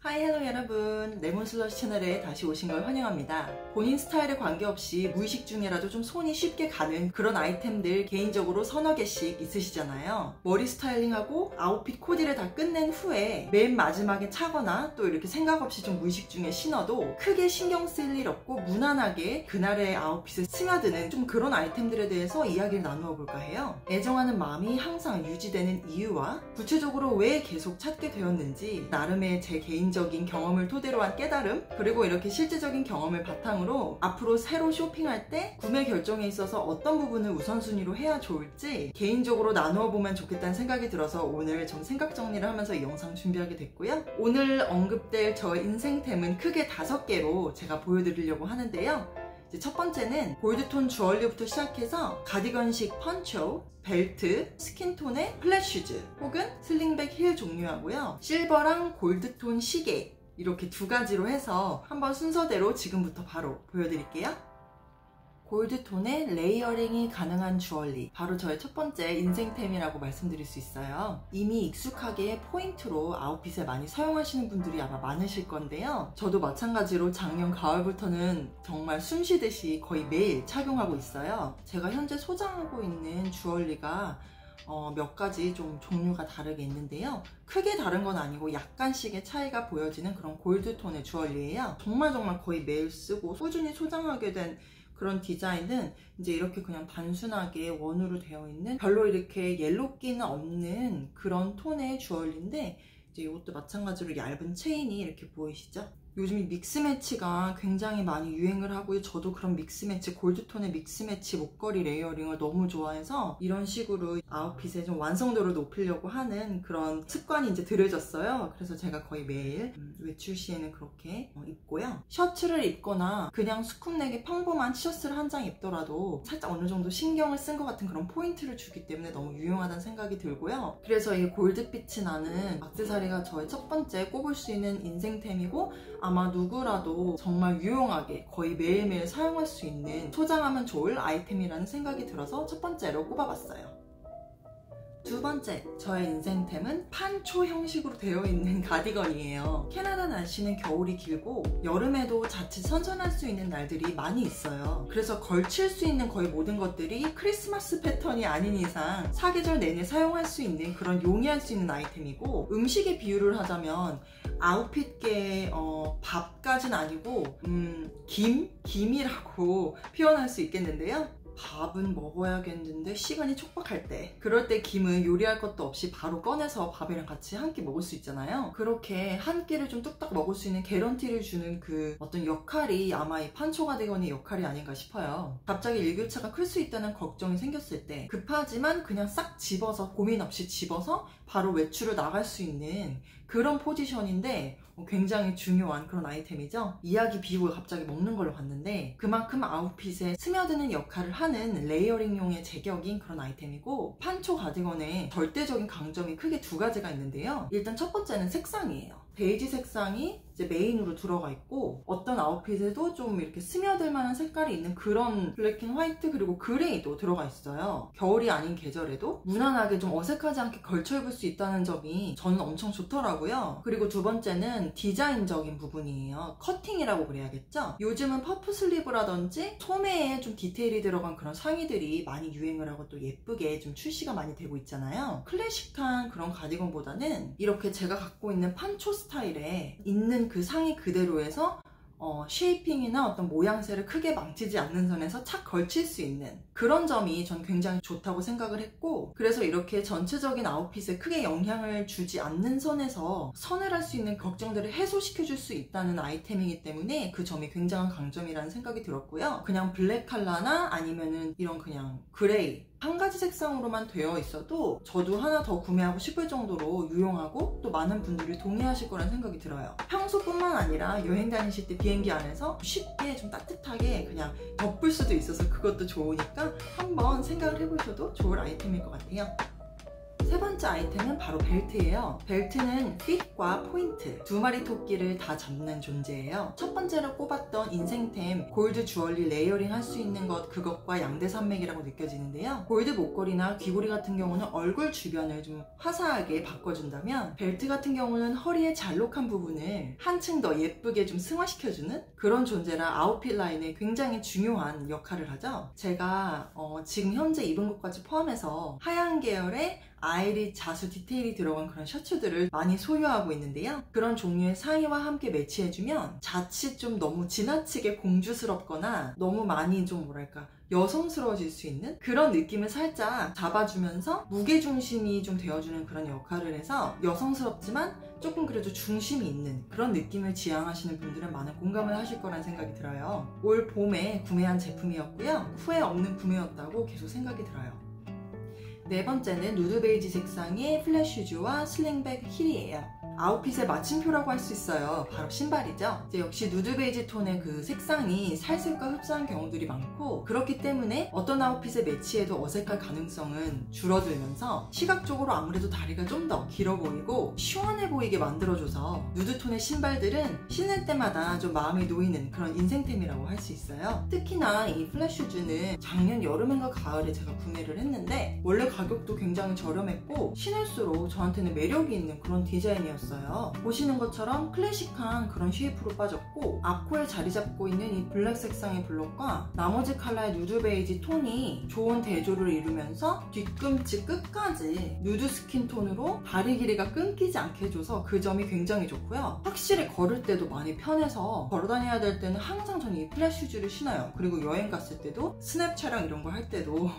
하이 헬로 여러분, 레몬슬러시 채널에 다시 오신 걸 환영합니다. 본인 스타일에 관계없이 무의식 중에라도 좀 손이 쉽게 가는 그런 아이템들 개인적으로 서너 개씩 있으시잖아요. 머리 스타일링하고 아웃핏 코디를 다 끝낸 후에 맨 마지막에 차거나 또 이렇게 생각 없이 좀 무의식 중에 신어도 크게 신경 쓸 일 없고 무난하게 그날의 아웃핏에 스며드는 좀 그런 아이템들에 대해서 이야기를 나누어 볼까 해요. 애정하는 마음이 항상 유지되는 이유와 구체적으로 왜 계속 찾게 되었는지, 나름의 제 개인적인 경험을 토대로 한 깨달음, 그리고 이렇게 실제적인 경험을 바탕으로 앞으로 새로 쇼핑할 때 구매 결정에 있어서 어떤 부분을 우선순위로 해야 좋을지 개인적으로 나누어 보면 좋겠다는 생각이 들어서 오늘 좀 생각 정리를 하면서 이 영상 준비하게 됐고요. 오늘 언급될 저의 인생템은 크게 5개로 제가 보여드리려고 하는데요. 첫 번째는 골드톤 주얼리부터 시작해서 가디건식 펀초, 벨트, 스킨톤의 플랫슈즈 혹은 슬링백 힐 종류하고요. 실버랑 골드톤 시계, 이렇게 2가지로 해서 한번 순서대로 지금부터 바로 보여드릴게요. 골드톤의 레이어링이 가능한 주얼리, 바로 저의 첫 번째 인생템이라고 말씀드릴 수 있어요. 이미 익숙하게 포인트로 아웃핏에 많이 사용하시는 분들이 아마 많으실 건데요. 저도 마찬가지로 작년 가을부터는 정말 숨쉬듯이 거의 매일 착용하고 있어요. 제가 현재 소장하고 있는 주얼리가 몇 가지 좀 종류가 다르게 있는데요. 크게 다른 건 아니고 약간씩의 차이가 보여지는 그런 골드톤의 주얼리예요. 정말 거의 매일 쓰고 꾸준히 소장하게 된 그런 디자인은 이제 이렇게 그냥 단순하게 원으로 되어 있는, 별로 이렇게 옐로끼는 없는 그런 톤의 주얼리인데, 이제 이것도 마찬가지로 얇은 체인이 이렇게 보이시죠? 요즘 이 믹스매치가 굉장히 많이 유행을 하고요. 저도 그런 믹스매치, 골드톤의 믹스매치 목걸이 레이어링을 너무 좋아해서 이런 식으로 아웃핏의 좀 완성도를 높이려고 하는 그런 습관이 이제 들여졌어요. 그래서 제가 거의 매일 외출 시에는 그렇게 입고요. 셔츠를 입거나 그냥 스쿱넥의 평범한 티셔츠를 한 장 입더라도 살짝 어느 정도 신경을 쓴 것 같은 그런 포인트를 주기 때문에 너무 유용하다는 생각이 들고요. 그래서 이 골드빛이 나는 액세서리가 저의 첫 번째 꼽을 수 있는 인생템이고, 아마 누구라도 정말 유용하게 거의 매일매일 사용할 수 있는, 소장하면 좋을 아이템이라는 생각이 들어서 첫 번째로 꼽아봤어요. 두 번째, 저의 인생템은 판초 형식으로 되어 있는 가디건이에요. 캐나다 날씨는 겨울이 길고 여름에도 자칫 선선할 수 있는 날들이 많이 있어요. 그래서 걸칠 수 있는 거의 모든 것들이 크리스마스 패턴이 아닌 이상 사계절 내내 사용할 수 있는 그런 용이할 수 있는 아이템이고, 음식에 비유를 하자면 아웃핏계의 밥까진 아니고 김이라고 표현할 수 있겠는데요. 밥은 먹어야겠는데 시간이 촉박할 때, 그럴 때 김은 요리할 것도 없이 바로 꺼내서 밥이랑 같이 한 끼 먹을 수 있잖아요. 그렇게 한 끼를 좀 뚝딱 먹을 수 있는 개런티를 주는 그 어떤 역할이 아마 이 판초 가디건의 역할이 아닌가 싶어요. 갑자기 일교차가 클 수 있다는 걱정이 생겼을 때 급하지만 그냥 싹 집어서, 고민 없이 집어서 바로 외출을 나갈 수 있는 그런 포지션인데 굉장히 중요한 그런 아이템이죠. 이야기 비유가 갑자기 먹는 걸로 갔는데, 그만큼 아웃핏에 스며드는 역할을 하는 레이어링용의 제격인 그런 아이템이고, 판초 가디건의 절대적인 강점이 크게 2가지가 있는데요. 일단 첫 번째는 색상이에요. 베이지 색상이 이제 메인으로 들어가 있고, 어떤 아웃핏에도 좀 이렇게 스며들 만한 색깔이 있는 그런 블랙 앤 화이트, 그리고 그레이도 들어가 있어요. 겨울이 아닌 계절에도 무난하게 좀 어색하지 않게 걸쳐 입을 수 있다는 점이 저는 엄청 좋더라고요. 그리고 두 번째는 디자인적인 부분이에요. 커팅이라고 그래야겠죠? 요즘은 퍼프 슬리브라든지 소매에 좀 디테일이 들어간 그런 상의들이 많이 유행을 하고 또 예쁘게 좀 출시가 많이 되고 있잖아요. 클래식한 그런 가디건보다는 이렇게 제가 갖고 있는 판초 스타일에 있는 그 상의 그대로 해서 쉐이핑이나 어떤 모양새를 크게 망치지 않는 선에서 착 걸칠 수 있는 그런 점이 전 굉장히 좋다고 생각을 했고, 그래서 이렇게 전체적인 아웃핏에 크게 영향을 주지 않는 선에서 서늘할 수 있는 걱정들을 해소시켜줄 수 있다는 아이템이기 때문에 그 점이 굉장한 강점이라는 생각이 들었고요. 그냥 블랙 컬러나 아니면은 이런 그냥 그레이 한 가지 색상으로만 되어 있어도 저도 하나 더 구매하고 싶을 정도로 유용하고 또 많은 분들이 동의하실 거란 생각이 들어요. 평소뿐만 아니라 여행 다니실 때 비행기 안에서 쉽게 좀 따뜻하게 그냥 덮을 수도 있어서 그것도 좋으니까 한번 생각을 해보셔도 좋을 아이템일 것 같아요. 세 번째 아이템은 바로 벨트예요. 벨트는 핏과 포인트, 두 마리 토끼를 다 잡는 존재예요. 첫 번째로 꼽았던 인생템 골드 주얼리 레이어링 할 수 있는 것, 그것과 양대산맥이라고 느껴지는데요. 골드 목걸이나 귀고리 같은 경우는 얼굴 주변을 좀 화사하게 바꿔준다면, 벨트 같은 경우는 허리의 잘록한 부분을 한층 더 예쁘게 좀 승화시켜주는 그런 존재라 아웃핏 라인에 굉장히 중요한 역할을 하죠. 제가 지금 현재 입은 것까지 포함해서 하얀 계열의 아이릿 자수 디테일이 들어간 그런 셔츠들을 많이 소유하고 있는데요. 그런 종류의 상의와 함께 매치해주면 자칫 좀 너무 지나치게 공주스럽거나 너무 많이 좀 뭐랄까 여성스러워질 수 있는 그런 느낌을 살짝 잡아주면서 무게중심이 좀 되어주는 그런 역할을 해서 여성스럽지만 조금 그래도 중심이 있는 그런 느낌을 지향하시는 분들은 많은 공감을 하실 거란 생각이 들어요. 올 봄에 구매한 제품이었고요. 후회 없는 구매였다고 계속 생각이 들어요. 네 번째는 누드 베이지 색상의 플랫 슈즈와 슬링백 힐이에요. 아웃핏의 마침표라고 할 수 있어요. 바로 신발이죠. 이제 역시 누드 베이지 톤의 그 색상이 살색과 흡사한 경우들이 많고, 그렇기 때문에 어떤 아웃핏에 매치해도 어색할 가능성은 줄어들면서 시각적으로 아무래도 다리가 좀 더 길어 보이고 시원해 보이게 만들어줘서 누드 톤의 신발들은 신을 때마다 좀 마음이 놓이는 그런 인생템이라고 할 수 있어요. 특히나 이 플랫 슈즈는 작년 여름인가 가을에 제가 구매를 했는데 원래 가격도 굉장히 저렴했고 신을수록 저한테는 매력이 있는 그런 디자인이었어요. 보시는 것처럼 클래식한 그런 쉐이프로 빠졌고, 앞코에 자리 잡고 있는 이 블랙 색상의 블럭과 나머지 컬러의 누드 베이지 톤이 좋은 대조를 이루면서 뒤꿈치 끝까지 누드 스킨 톤으로 다리 길이가 끊기지 않게 해줘서 그 점이 굉장히 좋고요. 확실히 걸을 때도 많이 편해서 걸어 다녀야 될 때는 항상 저는 이 플랫 슈즈를 신어요. 그리고 여행 갔을 때도 스냅 촬영 이런 거 할 때도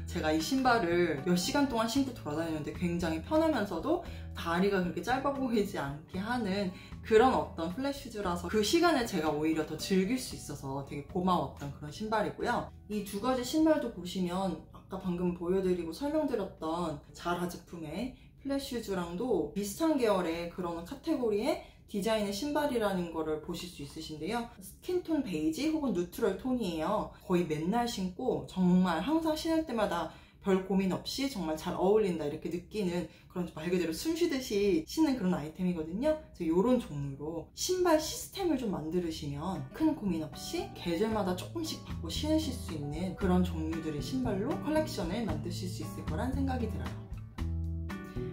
제가 이 신발을 몇 시간 동안 신고 돌아다니는데 굉장히 편하면서도 다리가 그렇게 짧아 보이지 않게 하는 그런 어떤 플랫 슈즈라서 그 시간을 제가 오히려 더 즐길 수 있어서 되게 고마웠던 그런 신발이고요. 이 두 가지 신발도 보시면 아까 방금 보여드리고 설명드렸던 자라 제품의 플랫 슈즈랑도 비슷한 계열의 그런 카테고리의 디자인의 신발이라는 거를 보실 수 있으신데요. 스킨톤 베이지 혹은 뉴트럴 톤이에요. 거의 맨날 신고 정말 항상 신을 때마다 별 고민 없이 정말 잘 어울린다 이렇게 느끼는 그런 말 그대로 숨 쉬듯이 신는 그런 아이템이거든요. 그래서 이런 종류로 신발 시스템을 좀 만들으시면 큰 고민 없이 계절마다 조금씩 바꿔 신으실 수 있는 그런 종류들의 신발로 컬렉션을 만드실 수 있을 거란 생각이 들어요.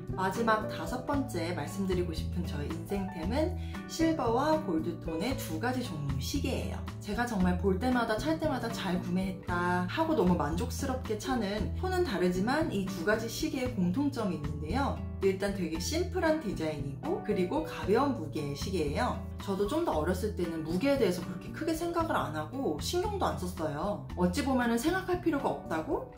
마지막 다섯 번째 말씀드리고 싶은 저의 인생템은 실버와 골드톤의 두 가지 종류 시계예요. 제가 정말 볼 때마다 찰 때마다 잘 구매했다 하고 너무 만족스럽게 차는 톤은 다르지만 이 두 가지 시계의 공통점이 있는데요. 일단 되게 심플한 디자인이고 그리고 가벼운 무게의 시계예요. 저도 좀 더 어렸을 때는 무게에 대해서 그렇게 크게 생각을 안 하고 신경도 안 썼어요. 어찌 보면은 생각할 필요가 없다고?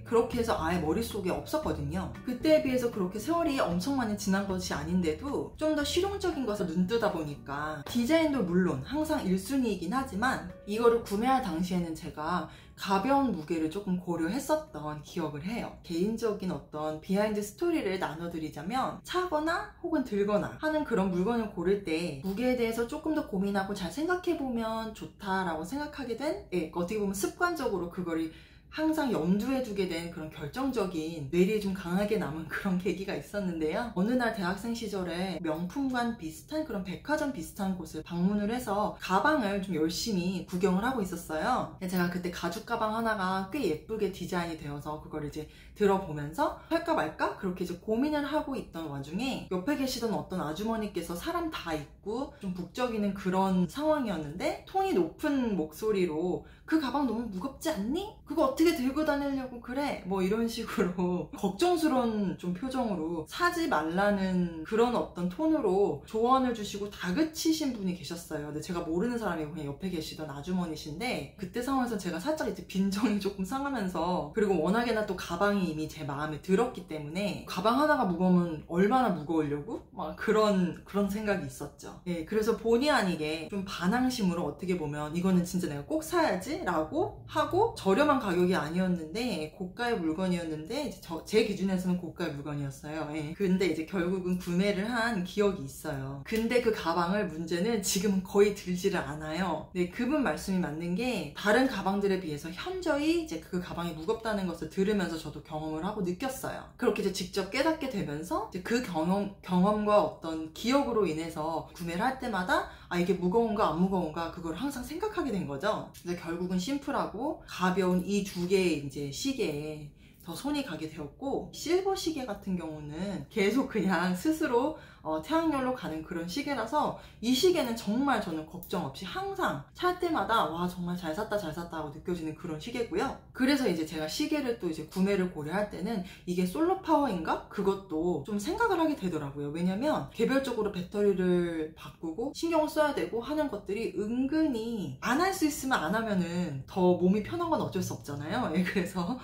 그렇게 해서 아예 머릿속에 없었거든요. 그때에 비해서 그렇게 세월이 엄청 많이 지난 것이 아닌데도 좀 더 실용적인 것을 눈뜨다 보니까 디자인도 물론 항상 1순위이긴 하지만 이거를 구매할 당시에는 제가 가벼운 무게를 조금 고려했었던 기억을 해요. 개인적인 어떤 비하인드 스토리를 나눠드리자면 차거나 혹은 들거나 하는 그런 물건을 고를 때 무게에 대해서 조금 더 고민하고 잘 생각해보면 좋다라고 생각하게 된 어떻게 보면 습관적으로 그거를 항상 염두에 두게 된 그런 결정적인 뇌리에 좀 강하게 남은 그런 계기가 있었는데요. 어느 날 대학생 시절에 명품관 비슷한 그런 백화점 비슷한 곳을 방문을 해서 가방을 좀 열심히 구경을 하고 있었어요. 제가 그때 가죽 가방 하나가 꽤 예쁘게 디자인이 되어서 그걸 이제 들어보면서 할까 말까 그렇게 이제 고민을 하고 있던 와중에 옆에 계시던 어떤 아주머니께서 사람 다 있고 좀 북적이는 그런 상황이었는데 톤이 높은 목소리로 그 가방 너무 무겁지 않니? 그거 어떻게 들고 다니려고 그래? 뭐 이런 식으로 걱정스러운 좀 표정으로 사지 말라는 그런 어떤 톤으로 조언을 주시고 다그치신 분이 계셨어요. 근데 제가 모르는 사람이고 그냥 옆에 계시던 아주머니신데 그때 상황에서 제가 살짝 이제 빈정이 조금 상하면서 그리고 워낙에나 또 가방이 이미 제 마음에 들었기 때문에 가방 하나가 무거우면 얼마나 무거우려고? 막 그런 생각이 있었죠. 그래서 본의 아니게 좀 반항심으로 어떻게 보면 이거는 진짜 내가 꼭 사야지 라고 하고 저렴한 가격에 가격이 아니었는데 고가의 물건이었는데 제 기준에서는 고가의 물건이었어요. 예. 근데 이제 결국은 구매를 한 기억이 있어요. 근데 그 가방을 문제는 지금은 거의 들지를 않아요. 네, 그분 말씀이 맞는 게 다른 가방들에 비해서 현저히 이제 그 가방이 무겁다는 것을 들으면서 저도 경험을 하고 느꼈어요. 그렇게 이제 직접 깨닫게 되면서 이제 그 경험과 어떤 기억으로 인해서 구매를 할 때마다 아, 이게 무거운가 안 무거운가 그걸 항상 생각하게 된 거죠. 근데 결국은 심플하고 가벼운 이 두 개의 이제 시계에 더 손이 가게 되었고, 실버 시계 같은 경우는 계속 그냥 스스로 태양열로 가는 그런 시계라서 이 시계는 정말 저는 걱정 없이 항상 찰 때마다 와 정말 잘 샀다 하고 느껴지는 그런 시계고요. 그래서 이제 제가 시계를 또 이제 구매를 고려할 때는 이게 솔로 파워인가? 그것도 좀 생각을 하게 되더라고요. 왜냐면 개별적으로 배터리를 바꾸고 신경을 써야 되고 하는 것들이 은근히 안 할 수 있으면 안 하면은 더 몸이 편한 건 어쩔 수 없잖아요. 그래서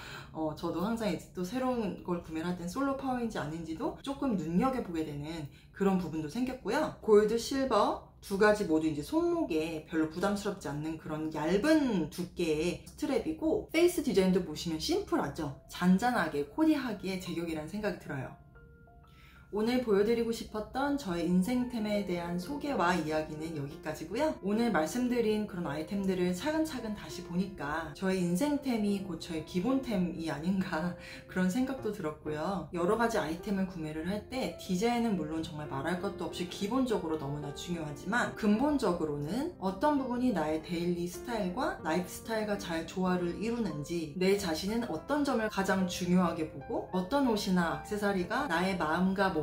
저도 항상 이제 또 새로운 걸 구매를 할 땐 솔로 파워인지 아닌지도 조금 눈여겨보게 되는 그런 부분도 생겼고요. 골드, 실버 두 가지 모두 이제 손목에 별로 부담스럽지 않는 그런 얇은 두께의 스트랩이고, 페이스 디자인도 보시면 심플하죠. 잔잔하게 코디하기에 제격이라는 생각이 들어요. 오늘 보여드리고 싶었던 저의 인생템에 대한 소개와 이야기는 여기까지고요. 오늘 말씀드린 그런 아이템들을 차근차근 다시 보니까 저의 인생템이 곧 저의 기본템이 아닌가 그런 생각도 들었고요. 여러 가지 아이템을 구매를 할 때 디자인은 물론 정말 말할 것도 없이 기본적으로 너무나 중요하지만 근본적으로는 어떤 부분이 나의 데일리 스타일과 라이프 스타일과 잘 조화를 이루는지, 내 자신은 어떤 점을 가장 중요하게 보고 어떤 옷이나 액세서리가 나의 마음과 몸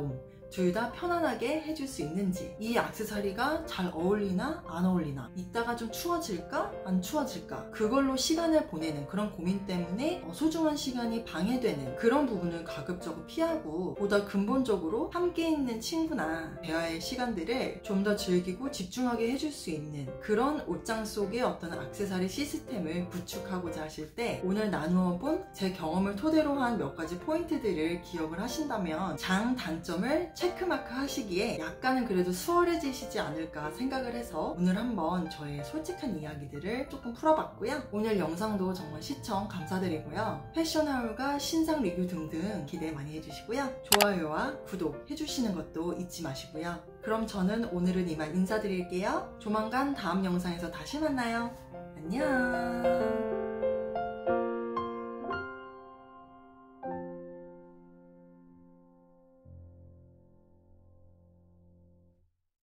둘 다 편안하게 해줄 수 있는지, 이 액세서리가 잘 어울리나 안 어울리나, 이따가 좀 추워질까 안 추워질까, 그걸로 시간을 보내는 그런 고민 때문에 소중한 시간이 방해되는 그런 부분을 가급적으로 피하고, 보다 근본적으로 함께 있는 친구나 대화의 시간들을 좀 더 즐기고 집중하게 해줄 수 있는 그런 옷장 속의 어떤 액세서리 시스템을 구축하고자 하실 때 오늘 나누어 본 제 경험을 토대로 한 몇 가지 포인트들을 기억을 하신다면 장단점을 체크마크 하시기에 약간은 그래도 수월해지시지 않을까 생각을 해서 오늘 한번 저의 솔직한 이야기들을 조금 풀어봤고요. 오늘 영상도 정말 시청 감사드리고요. 패션하울과 신상 리뷰 등등 기대 많이 해주시고요. 좋아요와 구독 해주시는 것도 잊지 마시고요. 그럼 저는 오늘은 이만 인사드릴게요. 조만간 다음 영상에서 다시 만나요. 안녕.